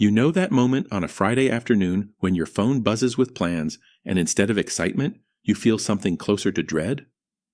You know that moment on a Friday afternoon when your phone buzzes with plans and instead of excitement, you feel something closer to dread?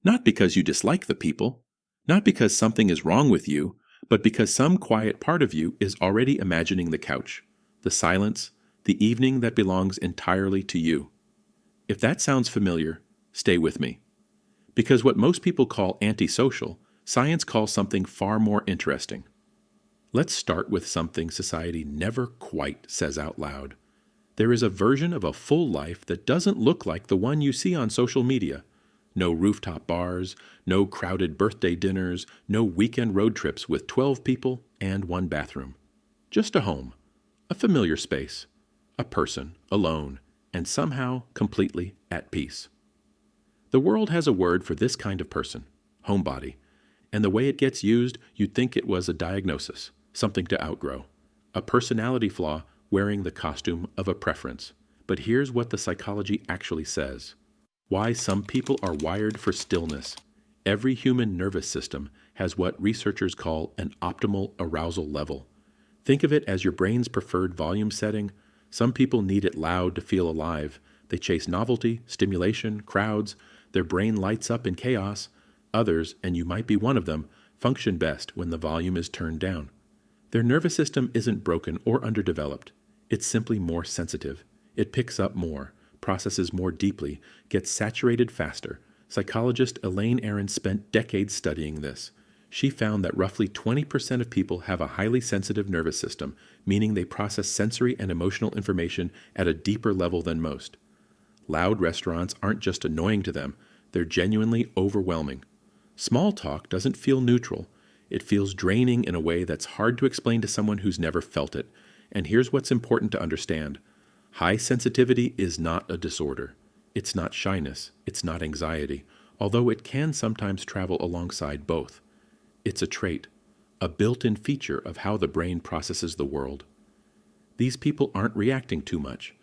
Not because you dislike the people, not because something is wrong with you, but because some quiet part of you is already imagining the couch, the silence, the evening that belongs entirely to you. If that sounds familiar, stay with me. Because what most people call antisocial, science calls something far more interesting. Let's start with something society never quite says out loud. There is a version of a full life that doesn't look like the one you see on social media. No rooftop bars, no crowded birthday dinners, no weekend road trips with 12 people and one bathroom. Just a home, a familiar space, a person alone, and somehow completely at peace. The world has a word for this kind of person, homebody, and the way it gets used, you'd think it was a diagnosis, something to outgrow, a personality flaw wearing the costume of a preference. But here's what the psychology actually says. Why some people are wired for stillness. Every human nervous system has what researchers call an optimal arousal level. Think of it as your brain's preferred volume setting. Some people need it loud to feel alive. They chase novelty, stimulation, crowds. Their brain lights up in chaos. Others, and you might be one of them, function best when the volume is turned down. Their nervous system isn't broken or underdeveloped. It's simply more sensitive. It picks up more, processes more deeply, gets saturated faster. Psychologist Elaine Aron spent decades studying this. She found that roughly 20% of people have a highly sensitive nervous system, meaning they process sensory and emotional information at a deeper level than most. Loud restaurants aren't just annoying to them, they're genuinely overwhelming. Small talk doesn't feel neutral. It feels draining in a way that's hard to explain to someone who's never felt it. And here's what's important to understand. High sensitivity is not a disorder. It's not shyness. It's not anxiety, although it can sometimes travel alongside both. It's a trait, a built-in feature of how the brain processes the world. These people aren't reacting too much.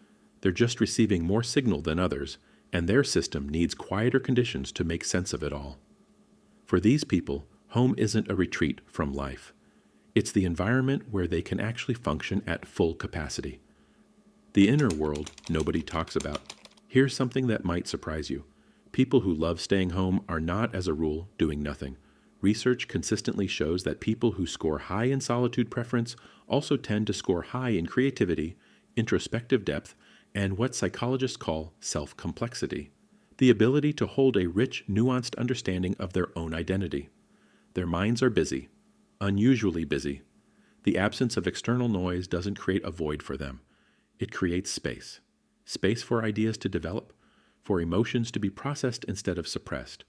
They're just receiving more signal than others, and their system needs quieter conditions to make sense of it all. For these people, home isn't a retreat from life. It's the environment where they can actually function at full capacity. The inner world nobody talks about. Here's something that might surprise you. People who love staying home are not, as a rule, doing nothing. Research consistently shows that people who score high in solitude preference also tend to score high in creativity, introspective depth, and what psychologists call self-complexity, the ability to hold a rich, nuanced understanding of their own identity. Their minds are busy, unusually busy. The absence of external noise doesn't create a void for them. It creates space. Space for ideas to develop, for emotions to be processed instead of suppressed,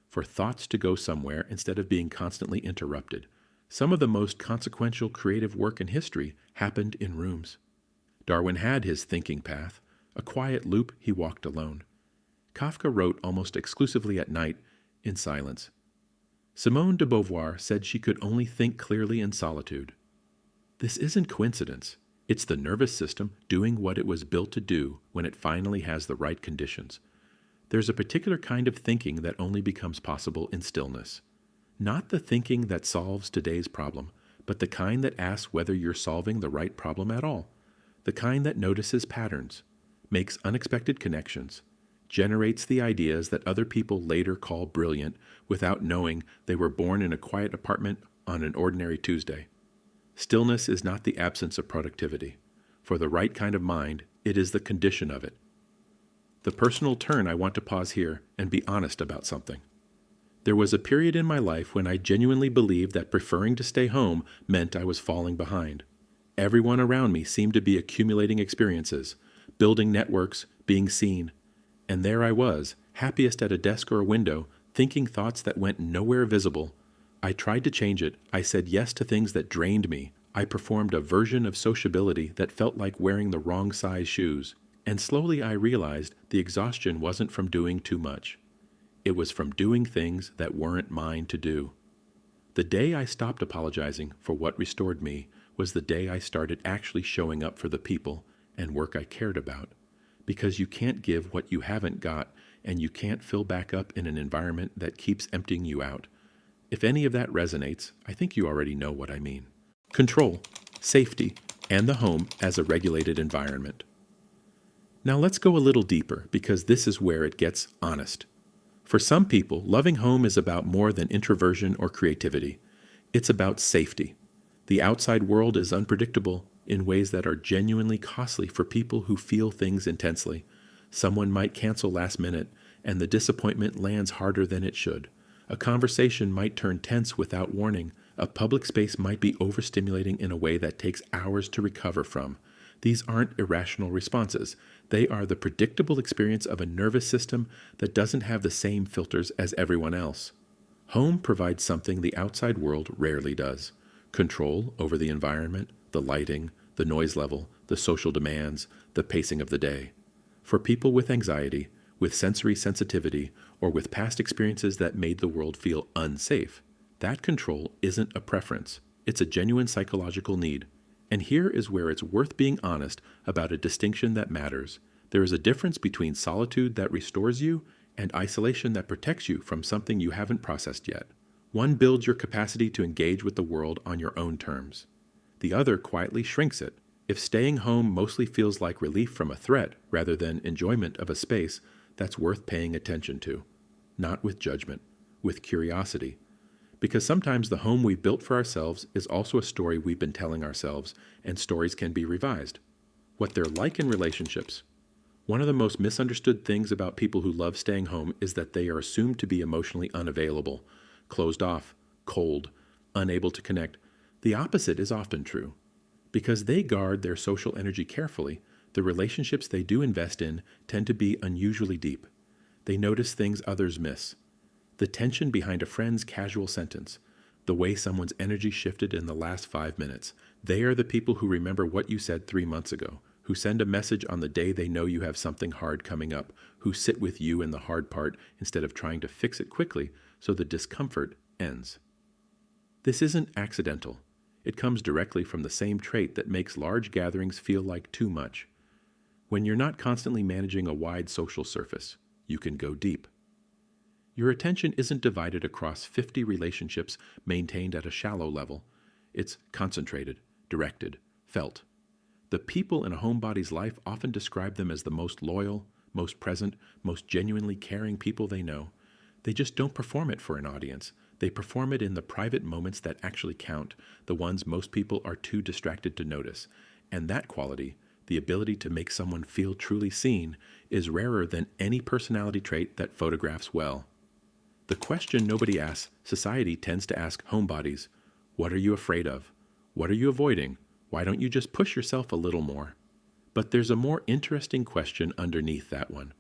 for thoughts to go somewhere instead of being constantly interrupted. Some of the most consequential creative work in history happened in rooms. Darwin had his thinking path, a quiet loop he walked alone. Kafka wrote almost exclusively at night, in silence. Simone de Beauvoir said she could only think clearly in solitude. This isn't coincidence. It's the nervous system doing what it was built to do when it finally has the right conditions. There's a particular kind of thinking that only becomes possible in stillness. Not the thinking that solves today's problem, but the kind that asks whether you're solving the right problem at all. The kind that notices patterns, makes unexpected connections, generates the ideas that other people later call brilliant without knowing they were born in a quiet apartment on an ordinary Tuesday. Stillness is not the absence of productivity. For the right kind of mind, it is the condition of it. The personal turn, I want to pause here and be honest about something. There was a period in my life when I genuinely believed that preferring to stay home meant I was falling behind. Everyone around me seemed to be accumulating experiences, building networks, being seen. And there I was, happiest at a desk or a window, thinking thoughts that went nowhere visible. I tried to change it. I said yes to things that drained me. I performed a version of sociability that felt like wearing the wrong size shoes. And slowly I realized the exhaustion wasn't from doing too much. It was from doing things that weren't mine to do. The day I stopped apologizing for what restored me was the day I started actually showing up for the people and work I cared about. Because you can't give what you haven't got, and you can't fill back up in an environment that keeps emptying you out. If any of that resonates, I think you already know what I mean. Control, safety, and the home as a regulated environment. Now let's go a little deeper, because this is where it gets honest. For some people, loving home is about more than introversion or creativity. It's about safety. The outside world is unpredictable in ways that are genuinely costly for people who feel things intensely. Someone might cancel last minute, and the disappointment lands harder than it should. A conversation might turn tense without warning. A public space might be overstimulating in a way that takes hours to recover from. These aren't irrational responses. They are the predictable experience of a nervous system that doesn't have the same filters as everyone else. Home provides something the outside world rarely does: control over the environment, the lighting, the noise level, the social demands, the pacing of the day. For people with anxiety, with sensory sensitivity, or with past experiences that made the world feel unsafe, that control isn't a preference. It's a genuine psychological need. And here is where it's worth being honest about a distinction that matters. There is a difference between solitude that restores you and isolation that protects you from something you haven't processed yet. One builds your capacity to engage with the world on your own terms. The other quietly shrinks it. If staying home mostly feels like relief from a threat rather than enjoyment of a space, that's worth paying attention to. Not with judgment, with curiosity. Because sometimes the home we've built for ourselves is also a story we've been telling ourselves, and stories can be revised. What they're like in relationships. One of the most misunderstood things about people who love staying home is that they are assumed to be emotionally unavailable, closed off, cold, unable to connect. The opposite is often true. Because they guard their social energy carefully, the relationships they do invest in tend to be unusually deep. They notice things others miss. The tension behind a friend's casual sentence, the way someone's energy shifted in the last 5 minutes. They are the people who remember what you said 3 months ago, who send a message on the day they know you have something hard coming up, who sit with you in the hard part instead of trying to fix it quickly so the discomfort ends. This isn't accidental. It comes directly from the same trait that makes large gatherings feel like too much. When you're not constantly managing a wide social surface, you can go deep. Your attention isn't divided across 50 relationships maintained at a shallow level. It's concentrated, directed, felt. The people in a homebody's life often describe them as the most loyal, most present, most genuinely caring people they know. They just don't perform it for an audience. They perform it in the private moments that actually count, the ones most people are too distracted to notice. And that quality, the ability to make someone feel truly seen, is rarer than any personality trait that photographs well. The question nobody asks, society tends to ask homebodies: what are you afraid of? What are you avoiding? Why don't you just push yourself a little more? But there's a more interesting question underneath that one.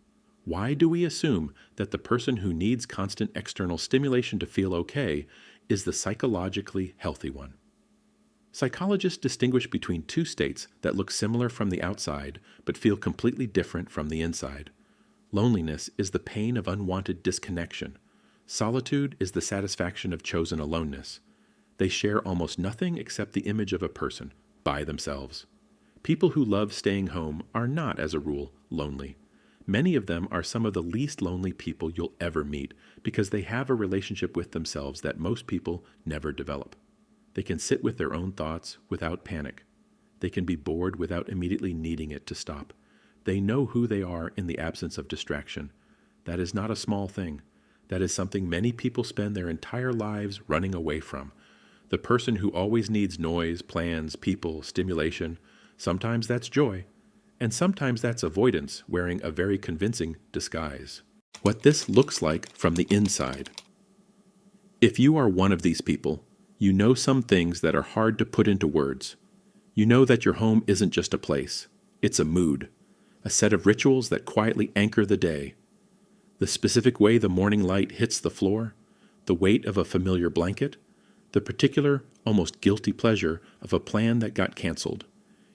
Why do we assume that the person who needs constant external stimulation to feel okay is the psychologically healthy one? Psychologists distinguish between two states that look similar from the outside but feel completely different from the inside. Loneliness is the pain of unwanted disconnection. Solitude is the satisfaction of chosen aloneness. They share almost nothing except the image of a person, by themselves. People who love staying home are not, as a rule, lonely. Many of them are some of the least lonely people you'll ever meet because they have a relationship with themselves that most people never develop. They can sit with their own thoughts without panic. They can be bored without immediately needing it to stop. They know who they are in the absence of distraction. That is not a small thing. That is something many people spend their entire lives running away from. The person who always needs noise, plans, people, stimulation. Sometimes that's joy, and sometimes that's avoidance wearing a very convincing disguise. What this looks like from the inside. If you are one of these people, you know some things that are hard to put into words. You know that your home isn't just a place. It's a mood, a set of rituals that quietly anchor the day. The specific way the morning light hits the floor, the weight of a familiar blanket, the particular, almost guilty pleasure of a plan that got canceled.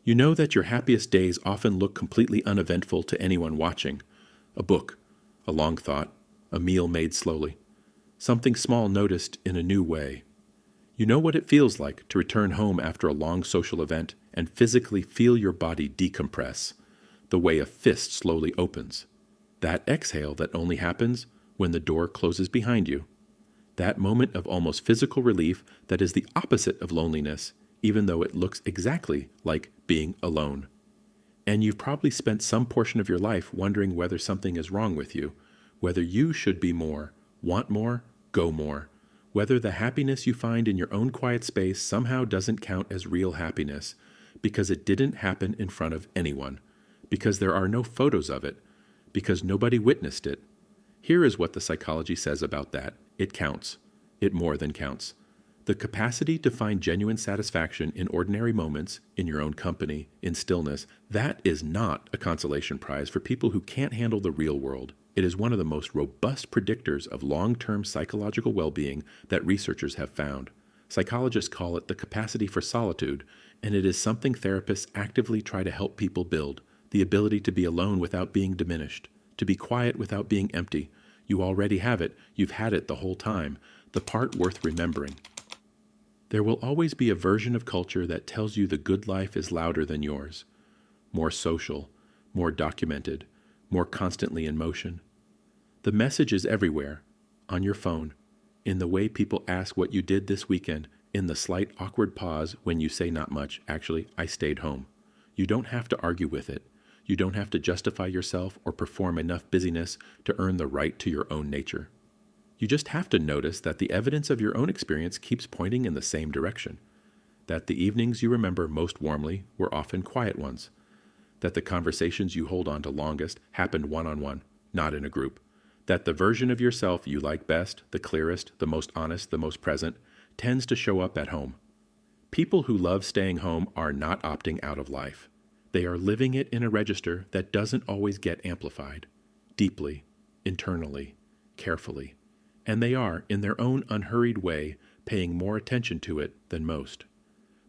You know that your happiest days often look completely uneventful to anyone watching. A book, a long thought, a meal made slowly, something small noticed in a new way. You know what it feels like to return home after a long social event and physically feel your body decompress, the way a fist slowly opens. That exhale that only happens when the door closes behind you. That moment of almost physical relief that is the opposite of loneliness. even though it looks exactly like being alone. And you've probably spent some portion of your life wondering whether something is wrong with you, whether you should be more, want more, go more, whether the happiness you find in your own quiet space somehow doesn't count as real happiness because it didn't happen in front of anyone, because there are no photos of it, because nobody witnessed it. Here is what the psychology says about that. It counts. It more than counts. The capacity to find genuine satisfaction in ordinary moments, in your own company, in stillness, that is not a consolation prize for people who can't handle the real world. It is one of the most robust predictors of long-term psychological well-being that researchers have found. Psychologists call it the capacity for solitude, and it is something therapists actively try to help people build, the ability to be alone without being diminished, to be quiet without being empty. You already have it. You've had it the whole time. The part worth remembering. There will always be a version of culture that tells you the good life is louder than yours, more social, more documented, more constantly in motion. The message is everywhere, on your phone, in the way people ask what you did this weekend, in the slight awkward pause when you say not much, actually, I stayed home. You don't have to argue with it. You don't have to justify yourself or perform enough busyness to earn the right to your own nature. You just have to notice that the evidence of your own experience keeps pointing in the same direction, that the evenings you remember most warmly were often quiet ones, that the conversations you hold on to longest happened one-on-one, not in a group, that the version of yourself you like best, the clearest, the most honest, the most present, tends to show up at home. People who love staying home are not opting out of life. They are living it in a register that doesn't always get amplified, deeply, internally, carefully. And they are, in their own unhurried way, paying more attention to it than most.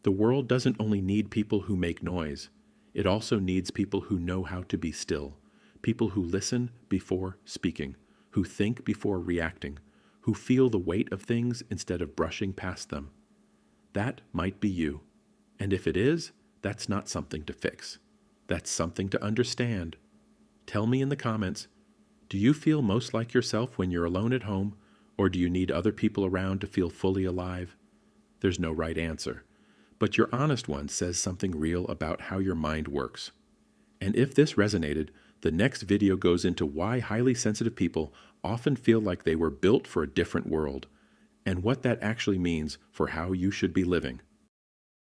The world doesn't only need people who make noise. It also needs people who know how to be still, people who listen before speaking, who think before reacting, who feel the weight of things instead of brushing past them. That might be you. And if it is, that's not something to fix. That's something to understand. Tell me in the comments, do you feel most like yourself when you're alone at home? Or do you need other people around to feel fully alive? There's no right answer. But your honest one says something real about how your mind works. And if this resonated, the next video goes into why highly sensitive people often feel like they were built for a different world, and what that actually means for how you should be living.